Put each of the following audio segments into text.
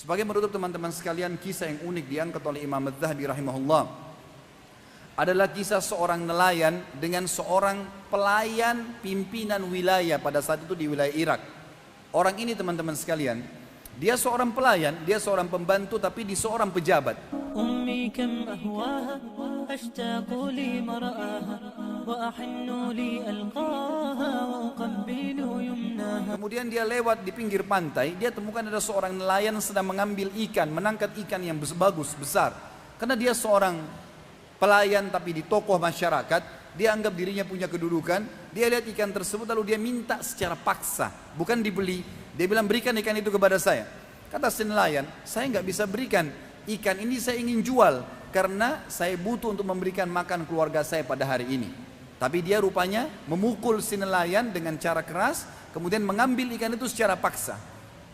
Sebagai menutup teman-teman sekalian, kisah yang unik diangkat oleh Imam Az-Zahabi rahimahullah adalah kisah seorang nelayan dengan seorang pelayan pimpinan wilayah pada saat itu di wilayah Irak. Orang ini teman-teman sekalian, dia seorang pelayan, dia seorang pembantu tapi di seorang pejabat. Kemudian dia lewat di pinggir pantai, dia temukan ada seorang nelayan sedang mengambil ikan, menangkap ikan yang bagus, besar. Karena dia seorang pelayan tapi di tokoh masyarakat, dia anggap dirinya punya kedudukan, dia lihat ikan tersebut lalu dia minta secara paksa, bukan dibeli. Dia bilang, berikan ikan itu kepada saya. Kata si nelayan, saya nggak bisa berikan, ikan ini saya ingin jual karena saya butuh untuk memberikan makan keluarga saya pada hari ini. Tapi dia rupanya memukul si nelayan dengan cara keras, kemudian mengambil ikan itu secara paksa.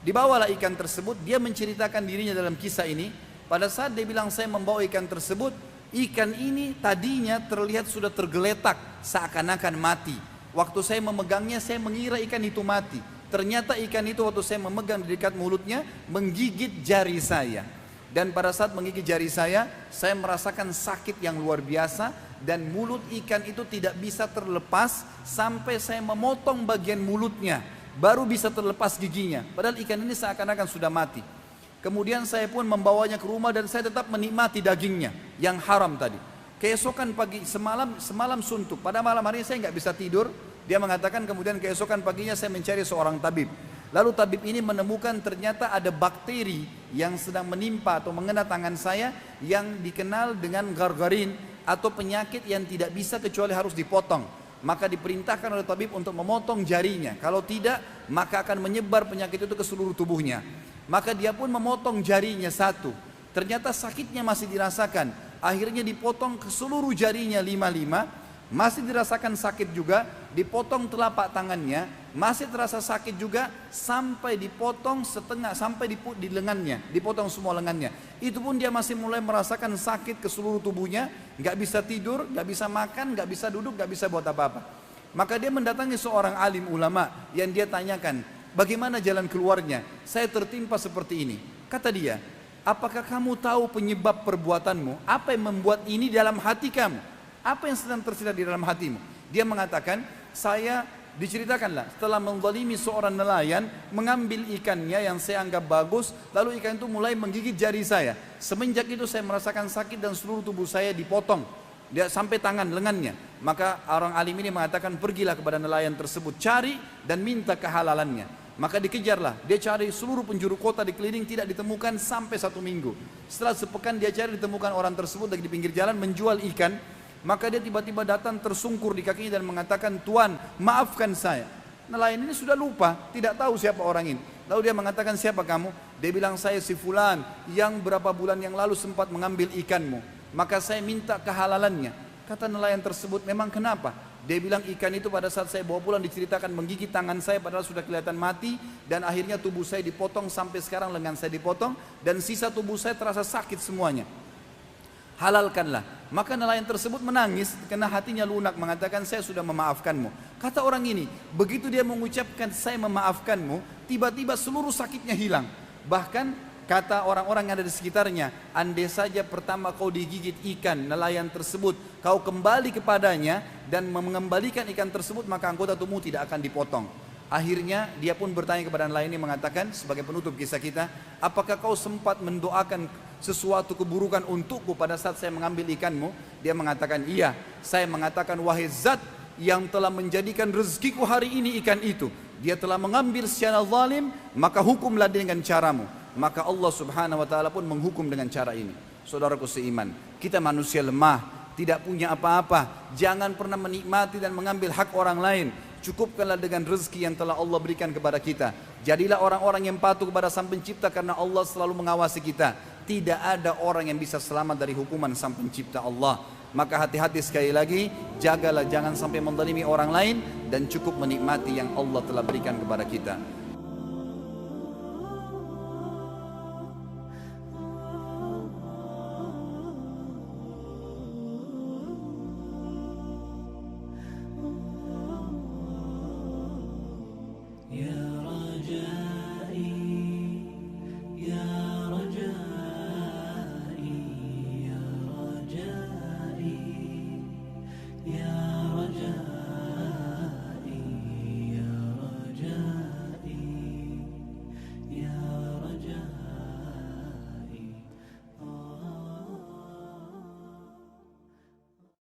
Dibawalah ikan tersebut, dia menceritakan dirinya dalam kisah ini. Pada saat dia bilang saya membawa ikan tersebut, ikan ini tadinya terlihat sudah tergeletak seakan-akan mati. Waktu saya memegangnya saya mengira ikan itu mati. Ternyata ikan itu waktu saya memegang di dekat mulutnya menggigit jari saya. Dan pada saat menggigit jari saya merasakan sakit yang luar biasa. Dan mulut ikan itu tidak bisa terlepas sampai saya memotong bagian mulutnya, baru bisa terlepas giginya. Padahal ikan ini seakan-akan sudah mati. Kemudian saya pun membawanya ke rumah dan saya tetap menikmati dagingnya yang haram tadi. Keesokan pagi, semalam suntuk, pada malam hari saya nggak bisa tidur. Dia mengatakan kemudian keesokan paginya saya mencari seorang tabib. Lalu tabib ini menemukan ternyata ada bakteri yang sedang menimpa atau mengena tangan saya yang dikenal dengan gargarin atau penyakit yang tidak bisa kecuali harus dipotong. Maka diperintahkan oleh tabib untuk memotong jarinya. Kalau tidak, maka akan menyebar penyakit itu ke seluruh tubuhnya. Maka dia pun memotong jarinya satu. Ternyata sakitnya masih dirasakan. Akhirnya dipotong ke seluruh jarinya 5-5. Masih dirasakan sakit juga. Dipotong telapak tangannya, masih terasa sakit juga, sampai dipotong setengah, sampai di lengannya, dipotong semua lengannya. Itu pun dia masih mulai merasakan sakit ke seluruh tubuhnya, nggak bisa tidur, nggak bisa makan, nggak bisa duduk, nggak bisa buat apa-apa. Maka dia mendatangi seorang alim ulama yang dia tanyakan, bagaimana jalan keluarnya? Saya tertimpa seperti ini. Kata dia, apakah kamu tahu penyebab perbuatanmu? Apa yang membuat ini dalam hati kamu? Apa yang sedang tersirat di dalam hatimu? Dia mengatakan, saya diceritakanlah setelah menzalimi seorang nelayan mengambil ikannya yang saya anggap bagus, lalu ikan itu mulai menggigit jari saya. Semenjak itu saya merasakan sakit dan seluruh tubuh saya dipotong, dia sampai tangan lengannya. Maka orang alim ini mengatakan, pergilah kepada nelayan tersebut, cari dan minta kehalalannya. Maka dikejarlah, dia cari seluruh penjuru kota dikeliling, tidak ditemukan sampai 1 minggu. Setelah sepekan dia cari, ditemukan orang tersebut lagi di pinggir jalan menjual ikan. Maka dia tiba-tiba datang tersungkur di kakinya dan mengatakan, Tuan, maafkan saya. Nelayan ini sudah lupa, tidak tahu siapa orang ini. Lalu dia mengatakan, siapa kamu? Dia bilang, saya si fulan yang berapa bulan yang lalu sempat mengambil ikanmu. Maka saya minta kehalalannya. Kata nelayan tersebut, memang kenapa? Dia bilang, ikan itu pada saat saya bawa pulang diceritakan menggigit tangan saya padahal sudah kelihatan mati. Dan akhirnya tubuh saya dipotong, sampai sekarang lengan saya dipotong. Dan sisa tubuh saya terasa sakit semuanya. Halalkanlah. Maka nelayan tersebut menangis karena hatinya lunak, mengatakan, saya sudah memaafkanmu. Kata orang ini, begitu dia mengucapkan saya memaafkanmu, tiba-tiba seluruh sakitnya hilang. Bahkan kata orang-orang yang ada di sekitarnya, andai saja pertama kau digigit ikan nelayan tersebut, kau kembali kepadanya dan mengembalikan ikan tersebut, maka anggota tubuhmu tidak akan dipotong. Akhirnya dia pun bertanya kepada nelayan ini, mengatakan sebagai penutup kisah kita, apakah kau sempat mendoakan sesuatu keburukan untukku pada saat saya mengambil ikanmu? Dia mengatakan, iya. Saya mengatakan, wahai zat yang telah menjadikan rezekiku hari ini ikan itu, dia telah mengambil secara zalim, maka hukumlah dengan caramu. Maka Allah subhanahu wa ta'ala pun menghukum dengan cara ini. Saudaraku seiman, kita manusia lemah, tidak punya apa-apa. Jangan pernah menikmati dan mengambil hak orang lain. Cukupkanlah dengan rezeki yang telah Allah berikan kepada kita. Jadilah orang-orang yang patuh kepada Sang Pencipta, karena Allah selalu mengawasi kita. Tidak ada orang yang bisa selamat dari hukuman Sang Pencipta Allah. Maka hati-hati sekali lagi, jagalah jangan sampai menzalimi orang lain dan cukup menikmati yang Allah telah berikan kepada kita.